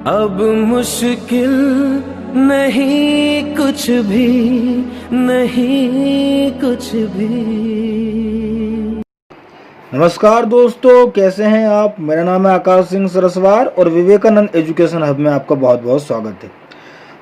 अब मुश्किल नहीं कुछ भी, नहीं कुछ भी। नमस्कार दोस्तों, कैसे हैं आप। मेरा नाम है आकाश सिंह सरस्वार और विवेकानंद एजुकेशन हब में आपका बहुत बहुत स्वागत है।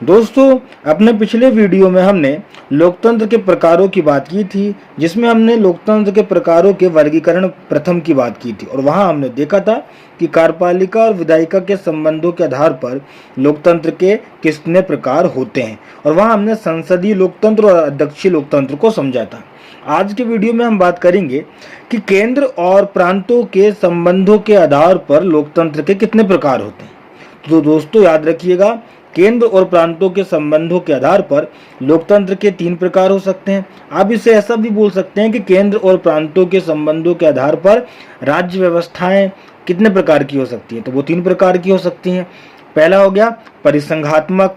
दोस्तों, अपने पिछले वीडियो में हमने लोकतंत्र के प्रकारों की बात की थी, जिसमें हमने लोकतंत्र के प्रकारों के वर्गीकरण प्रथम की बात की थी और वहां हमने देखा था कि कार्यपालिका और विधायिका के संबंधों के आधार पर लोकतंत्र के कितने प्रकार होते हैं और वहां हमने संसदीय लोकतंत्र और अध्यक्षीय लोकतंत्र को समझा था। आज के वीडियो में हम बात करेंगे कि केंद्र और प्रांतों के संबंधों के आधार पर लोकतंत्र के कितने प्रकार होते हैं। तो दोस्तों याद रखिएगा, केंद्र और प्रांतों के संबंधों के आधार पर लोकतंत्र के 3 प्रकार हो सकते हैं। आप इसे ऐसा भी बोल सकते हैं कि केंद्र और प्रांतों के संबंधों के आधार पर राज्य व्यवस्थाएं कितने प्रकार की हो सकती हैं। तो वो 3 प्रकार की हो सकती हैं। पहला हो गया परिसंघात्मक,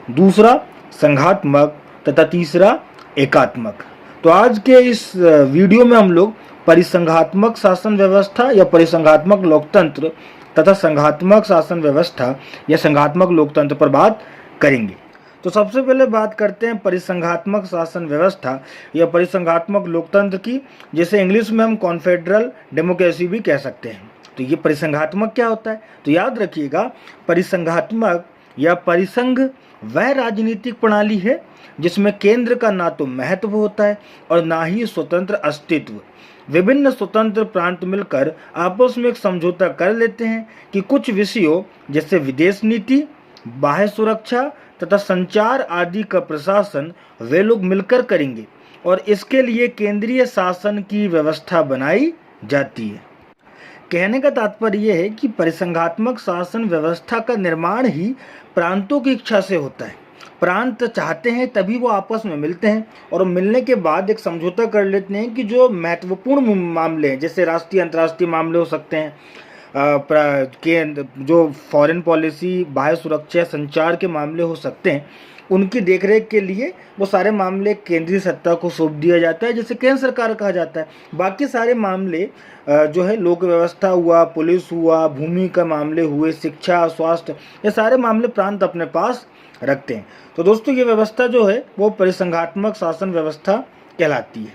दूसरा संघात्मक तथा तीसरा एकात्मक। तो आज के इस वीडियो में हम लोग परिसंघात्मक शासन व्यवस्था या परिसंघात्मक लोकतंत्र तथा संघात्मक शासन व्यवस्था या संघात्मक लोकतंत्र पर बात करेंगे। तो सबसे पहले बात करते हैं परिसंघात्मक शासन व्यवस्था या परिसंघात्मक लोकतंत्र की, जिसे इंग्लिश में हम कॉन्फेडरल डेमोक्रेसी भी कह सकते हैं। तो ये परिसंघात्मक क्या होता है, तो याद रखिएगा, परिसंघात्मक या परिसंघ वह राजनीतिक प्रणाली है जिसमें केंद्र का ना तो महत्व होता है और ना ही स्वतंत्र अस्तित्व। विभिन्न स्वतंत्र प्रांत मिलकर आपस में एक समझौता कर लेते हैं कि कुछ विषयों जैसे विदेश नीति, बाह्य सुरक्षा तथा संचार आदि का प्रशासन वे लोग मिलकर करेंगे और इसके लिए केंद्रीय शासन की व्यवस्था बनाई जाती है। कहने का तात्पर्य यह है कि परिसंघात्मक शासन व्यवस्था का निर्माण ही प्रांतों की इच्छा से होता है। प्रांत चाहते हैं तभी वो आपस में मिलते हैं और मिलने के बाद एक समझौता कर लेते हैं कि जो महत्वपूर्ण मामले हैं, जैसे राष्ट्रीय अंतर्राष्ट्रीय मामले हो सकते हैं, जो फॉरेन पॉलिसी, बाह्य सुरक्षा, संचार के मामले हो सकते हैं, उनकी देखरेख के लिए वो सारे मामले केंद्रीय सत्ता को सौंप दिया जाता है, जिसे केंद्र सरकार कहा जाता है। बाकी सारे मामले जो है लोक व्यवस्था हुआ, पुलिस हुआ, भूमि का मामले हुए, शिक्षा, स्वास्थ्य, ये सारे मामले प्रांत अपने पास रखते हैं। तो दोस्तों, ये व्यवस्था जो है वो परिसंघात्मक शासन व्यवस्था कहलाती है।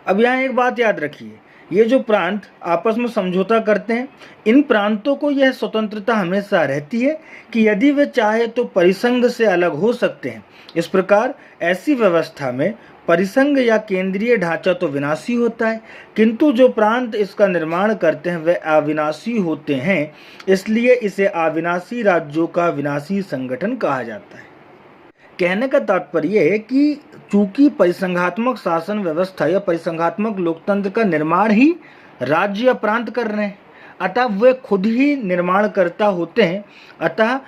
अब यहाँ एक बात याद रखिए, ये जो प्रांत आपस में समझौता करते हैं, इन प्रांतों को यह स्वतंत्रता हमेशा रहती है कि यदि वे चाहे तो परिसंघ से अलग हो सकते हैं। इस प्रकार ऐसी व्यवस्था में परिसंघ या केंद्रीय ढांचा तो विनाशी होता है, किंतु जो प्रांत इसका निर्माण करते हैं वे अविनाशी होते हैं। इसलिए इसे अविनाशी राज्यों का विनाशी संगठन कहा जाता है। कहने का तात्पर्य है कि चूंकि परिसंघात्मक शासन व्यवस्था या परिसंघात्मक लोकतंत्र का निर्माण ही राज्य या प्रांत कर रहे हैं, अतः वे खुद ही निर्माणकर्ता होते हैं, अतः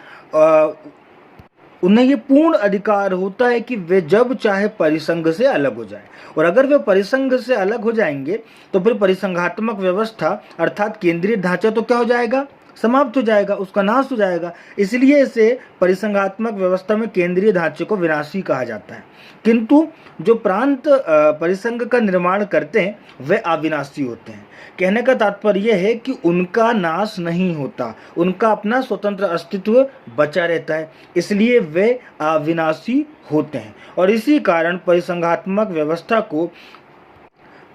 उन्हें ये पूर्ण अधिकार होता है कि वे जब चाहे परिसंघ से अलग हो जाए। और अगर वे परिसंघ से अलग हो जाएंगे तो फिर परिसंघात्मक व्यवस्था अर्थात केंद्रीय ढांचा तो क्या हो जाएगा, समाप्त हो जाएगा, उसका नाश हो जाएगा। इसलिए इसे परिसंघात्मक व्यवस्था में केंद्रीय ढांचे को विनाशी कहा जाता है। किंतु जो प्रांत परिसंघ का निर्माण करते हैं वे अविनाशी होते हैं। कहने का तात्पर्य यह है कि उनका नाश नहीं होता, उनका अपना स्वतंत्र अस्तित्व बचा रहता है, इसलिए वे अविनाशी होते हैं। और इसी कारण परिसंघात्मक व्यवस्था को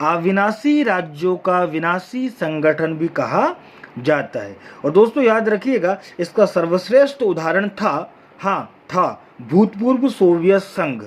अविनाशी राज्यों का विनाशी संगठन भी कहा जाता है। और दोस्तों याद रखिएगा, इसका सर्वश्रेष्ठ उदाहरण था भूतपूर्व सोवियत संघ।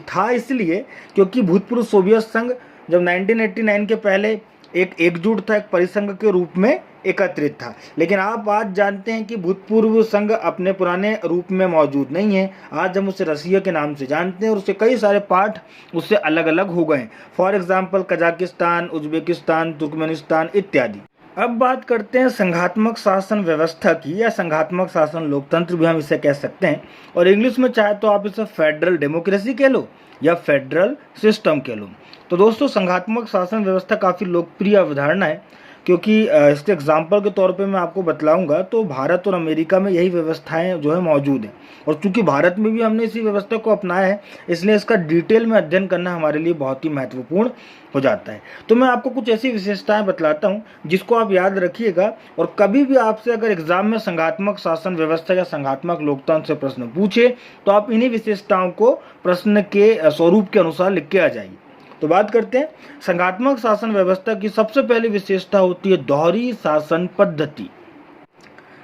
था इसलिए क्योंकि भूतपूर्व सोवियत संघ जब 1989 के पहले एक एकजुट था, एक परिसंघ के रूप में एकत्रित था। लेकिन आप आज जानते हैं कि भूतपूर्व संघ अपने पुराने रूप में मौजूद नहीं है। आज हम उसे रसिया के नाम से जानते हैं और उसके कई सारे पार्ट उससे अलग अलग हो गए। For example Kazakhstan, Uzbekistan, Turkmenistan इत्यादि। अब बात करते हैं संघात्मक शासन व्यवस्था की, या संघात्मक शासन लोकतंत्र भी हम इसे कह सकते हैं। और इंग्लिश में चाहे तो आप इसे फेडरल डेमोक्रेसी कह लो या फेडरल सिस्टम कह लो। तो दोस्तों, संघात्मक शासन व्यवस्था काफ़ी लोकप्रिय अवधारणा है। क्योंकि इसके एग्जाम्पल के तौर पे मैं आपको बतलाऊंगा तो भारत और अमेरिका में यही व्यवस्थाएं जो है मौजूद हैं, और चूंकि भारत में भी हमने इसी व्यवस्था को अपनाया है इसलिए इसका डिटेल में अध्ययन करना हमारे लिए बहुत ही महत्वपूर्ण हो जाता है। तो मैं आपको कुछ ऐसी विशेषताएं बतलाता हूं जिसको आप याद रखिएगा, और कभी भी आपसे अगर एग्जाम में संघात्मक शासन व्यवस्था या संघात्मक लोकतंत्र से प्रश्न पूछे तो आप इन्हीं विशेषताओं को प्रश्न के स्वरूप के अनुसार लिख के आ जाइए। तो बात करते हैं संघात्मक शासन व्यवस्था की। सबसे पहली विशेषता होती है दोहरी शासन पद्धति,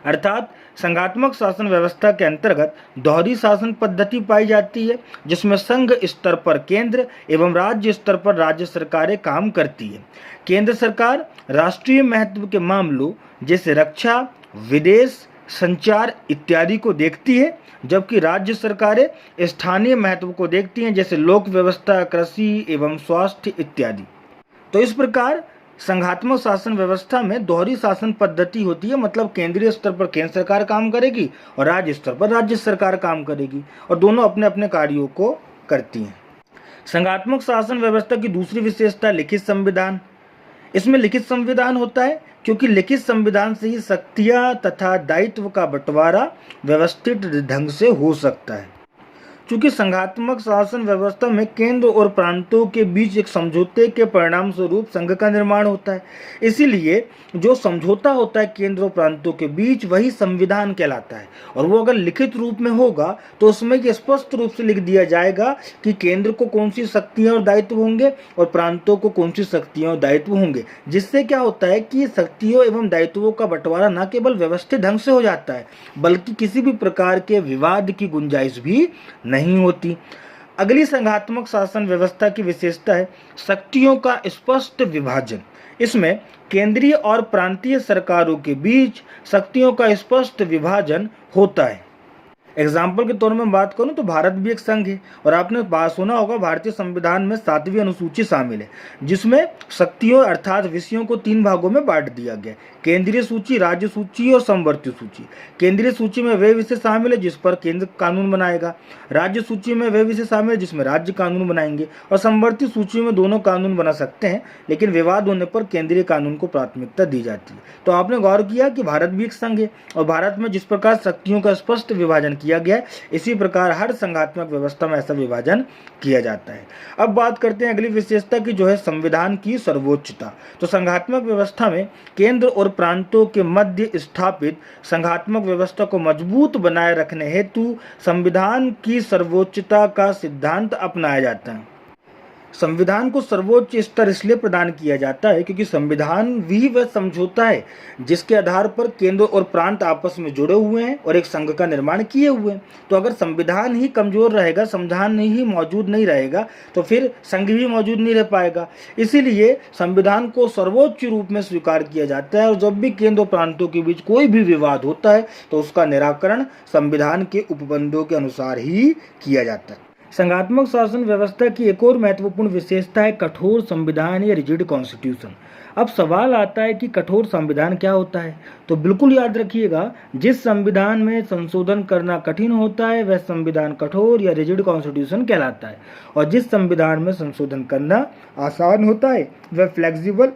अर्थात संघात्मक शासन व्यवस्था के अंतर्गत दोहरी शासन पद्धति पाई जाती है, जिसमें संघ स्तर पर केंद्र एवं राज्य स्तर पर राज्य सरकारें काम करती है। केंद्र सरकार राष्ट्रीय महत्व के मामलों जैसे रक्षा, विदेश, संचार इत्यादि को देखती है, जबकि राज्य सरकारें स्थानीय महत्व को देखती हैं जैसे लोक व्यवस्था, कृषि एवं स्वास्थ्य इत्यादि। तो इस प्रकार संघात्मक शासन व्यवस्था में दोहरी शासन पद्धति होती है, मतलब केंद्रीय स्तर पर केंद्र सरकार काम करेगी और राज्य स्तर पर राज्य सरकार काम करेगी, और दोनों अपने अपने कार्यों को करती हैं। संघात्मक शासन व्यवस्था की दूसरी विशेषता लिखित संविधान। इसमें लिखित संविधान होता है क्योंकि लिखित संविधान से ही शक्तियां तथा दायित्व का बंटवारा व्यवस्थित ढंग से हो सकता है। चूंकि संघात्मक शासन व्यवस्था में केंद्र और प्रांतों के बीच एक समझौते के परिणाम स्वरूप संघ का निर्माण होता है, इसीलिए जो समझौता होता है केंद्र और प्रांतों के बीच वही संविधान कहलाता है, और वो अगर लिखित रूप में होगा तो उसमें ये स्पष्ट रूप से लिख दिया जाएगा कि केंद्र को कौन सी शक्तियां और दायित्व होंगे और प्रांतों को कौन सी शक्तियां और दायित्व होंगे, जिससे क्या होता है कि शक्तियों एवं दायित्वों का बंटवारा न केवल व्यवस्थित ढंग से हो जाता है बल्कि किसी भी प्रकार के विवाद की गुंजाइश भी नहीं होती। अगली संघात्मक शासन व्यवस्था की विशेषता है शक्तियों का स्पष्ट विभाजन। इसमें केंद्रीय और प्रांतीय सरकारों के बीच शक्तियों का स्पष्ट विभाजन होता है। एग्जाम्पल के तौर में बात करूं तो भारत भी एक संघ है, और आपने बात सुना होगा भारतीय संविधान में 7वीं अनुसूची शामिल है, जिसमें शक्तियों अर्थात विषयों को 3 भागों में बांट दिया गया, केंद्रीय सूची, राज्य सूची और समवर्ती सूची। केंद्रीय सूची में वे विषय शामिल है जिस पर केंद्र कानून बनाएगा, राज्य सूची में वे विषय शामिल है जिसमें राज्य कानून बनाएंगे, और समवर्ती सूची में दोनों कानून बना सकते हैं लेकिन विवाद होने पर केंद्रीय कानून को प्राथमिकता दी जाती है। तो आपने गौर किया कि भारत भी एक संघ है, और भारत में जिस प्रकार शक्तियों का स्पष्ट विभाजन किया गया है इसी प्रकार हर संघात्मक व्यवस्था में ऐसा विभाजन किया जाता है। अब बात करते हैं अगली विशेषता की, जो है संविधान की सर्वोच्चता। तो संघात्मक व्यवस्था में केंद्र और प्रांतों के मध्य स्थापित संघात्मक व्यवस्था को मजबूत बनाए रखने हेतु संविधान की सर्वोच्चता का सिद्धांत अपनाया जाता है। संविधान को सर्वोच्च स्तर इसलिए प्रदान किया जाता है क्योंकि संविधान भी वह समझौता है जिसके आधार पर केंद्र और प्रांत आपस में जुड़े हुए हैं और एक संघ का निर्माण किए हुए हैं। तो अगर संविधान ही कमजोर रहेगा, संविधान ही मौजूद नहीं रहेगा, तो फिर संघ भी मौजूद नहीं रह पाएगा। इसीलिए संविधान को सर्वोच्च रूप में स्वीकार किया जाता है, और जब भी केंद्र और प्रांतों के बीच कोई भी विवाद होता है तो उसका निराकरण संविधान के उपबंधों के अनुसार ही किया जाता है। संघात्मक शासन व्यवस्था की एक और महत्वपूर्ण विशेषता है कठोर संविधान या रिजिड कॉन्स्टिट्यूशन। अब सवाल आता है कि कठोर संविधान क्या होता है? तो बिल्कुल याद रखिएगा, जिस संविधान में संशोधन करना कठिन होता है वह संविधान कठोर या रिजिड कॉन्स्टिट्यूशन कहलाता है, और जिस संविधान में संशोधन करना आसान होता है वह फ्लेक्सिबल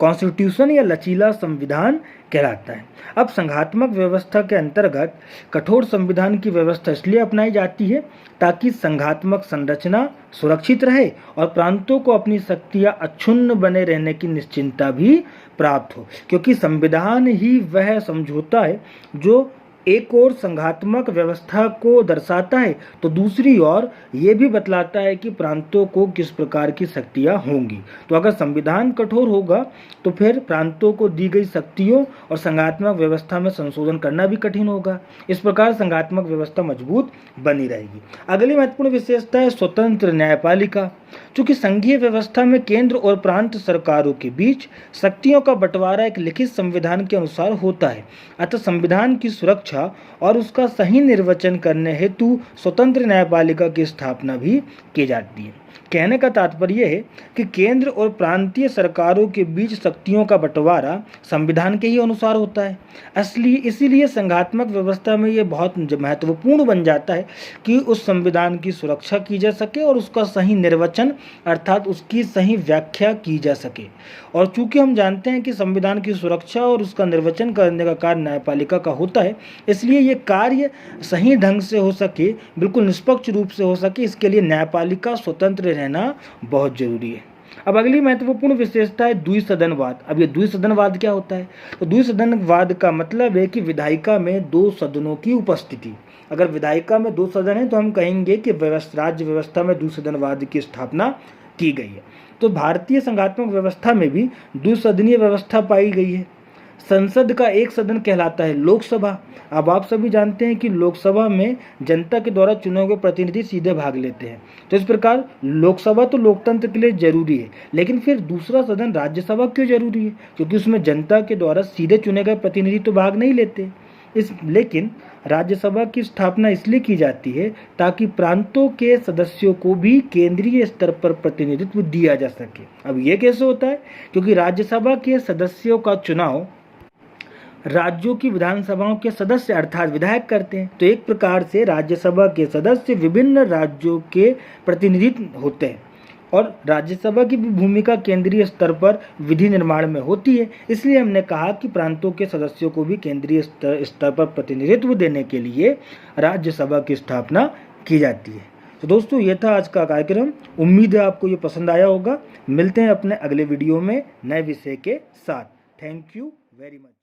कॉन्स्टिट्यूशन या लचीला संविधान कहलाता है। अब संघात्मक व्यवस्था के अंतर्गत कठोर संविधान की व्यवस्था इसलिए अपनाई जाती है ताकि संघात्मक संरचना सुरक्षित रहे और प्रांतों को अपनी शक्तियां अक्षुण्ण बने रहने की निश्चिंतता भी प्राप्त हो, क्योंकि संविधान ही वह समझौता है जो एक और संघात्मक व्यवस्था को दर्शाता है तो दूसरी ओर ये भी बतलाता है कि प्रांतों को किस प्रकार की शक्तियां होंगी। तो अगर संविधान कठोर होगा तो फिर प्रांतों को दी गई शक्तियों और संघात्मक व्यवस्था में संशोधन करना भी कठिन होगा। इस प्रकार संघात्मक व्यवस्था मजबूत बनी रहेगी। अगली महत्वपूर्ण विशेषता है स्वतंत्र न्यायपालिका। चूंकि संघीय व्यवस्था में केंद्र और प्रांत सरकारों के बीच शक्तियों का बंटवारा एक लिखित संविधान के अनुसार होता है, अतः संविधान की सुरक्षा और उसका सही निर्वचन करने हेतु स्वतंत्र न्यायपालिका की स्थापना भी की जाती है। कहने का तात्पर्य है कि केंद्र और प्रांतीय सरकारों के बीच शक्तियों का बंटवारा संविधान के ही अनुसार होता है। इसीलिए संघात्मक व्यवस्था में ये बहुत महत्वपूर्ण बन जाता है कि उस संविधान की सुरक्षा की जा सके और उसका सही निर्वचन अर्थात उसकी सही व्याख्या की जा सके। और चूंकि हम जानते हैं कि संविधान की सुरक्षा और उसका निर्वचन करने का कार्य न्यायपालिका का होता है, इसलिए ये कार्य सही ढंग से हो सके, बिल्कुल निष्पक्ष रूप से हो सके, इसके लिए न्यायपालिका स्वतंत्र रहना बहुत जरूरी है। अब अगली महत्वपूर्ण विशेषता है द्विसदनवाद। अब ये द्विसदनवाद क्या होता है? तो द्विसदनवाद का मतलब है कि विधायिका में 2 सदनों की उपस्थिति। अगर विधायिका में 2 सदन है तो हम कहेंगे कि राज्य व्यवस्था में द्विसदनवाद की स्थापना की गई है। तो भारतीय संघात्मक व्यवस्था में भी द्विसदनीय व्यवस्था पाई गई है। संसद का एक सदन कहलाता है लोकसभा। अब आप सभी जानते हैं कि लोकसभा में जनता के द्वारा चुने हुए प्रतिनिधि सीधे भाग लेते हैं। तो इस प्रकार लोकसभा तो लोकतंत्र के लिए जरूरी है, लेकिन फिर दूसरा सदन राज्यसभा क्यों जरूरी है? क्योंकि उसमें जनता के द्वारा सीधे चुने गए प्रतिनिधि तो भाग नहीं लेते। लेकिन राज्यसभा की स्थापना इसलिए की जाती है ताकि प्रांतों के सदस्यों को भी केंद्रीय स्तर पर प्रतिनिधित्व दिया जा सके। अब ये कैसे होता है? क्योंकि राज्यसभा के सदस्यों का चुनाव राज्यों की विधानसभाओं के सदस्य अर्थात विधायक करते हैं। तो एक प्रकार से राज्यसभा के सदस्य विभिन्न राज्यों के प्रतिनिधित्व होते हैं और राज्यसभा की भी भूमिका केंद्रीय स्तर पर विधि निर्माण में होती है। इसलिए हमने कहा कि प्रांतों के सदस्यों को भी केंद्रीय स्तर पर प्रतिनिधित्व देने के लिए राज्यसभा की स्थापना की जाती है। तो दोस्तों, ये था आज का कार्यक्रम। उम्मीद है आपको ये पसंद आया होगा। मिलते हैं अपने अगले वीडियो में नए विषय के साथ। Thank you very much.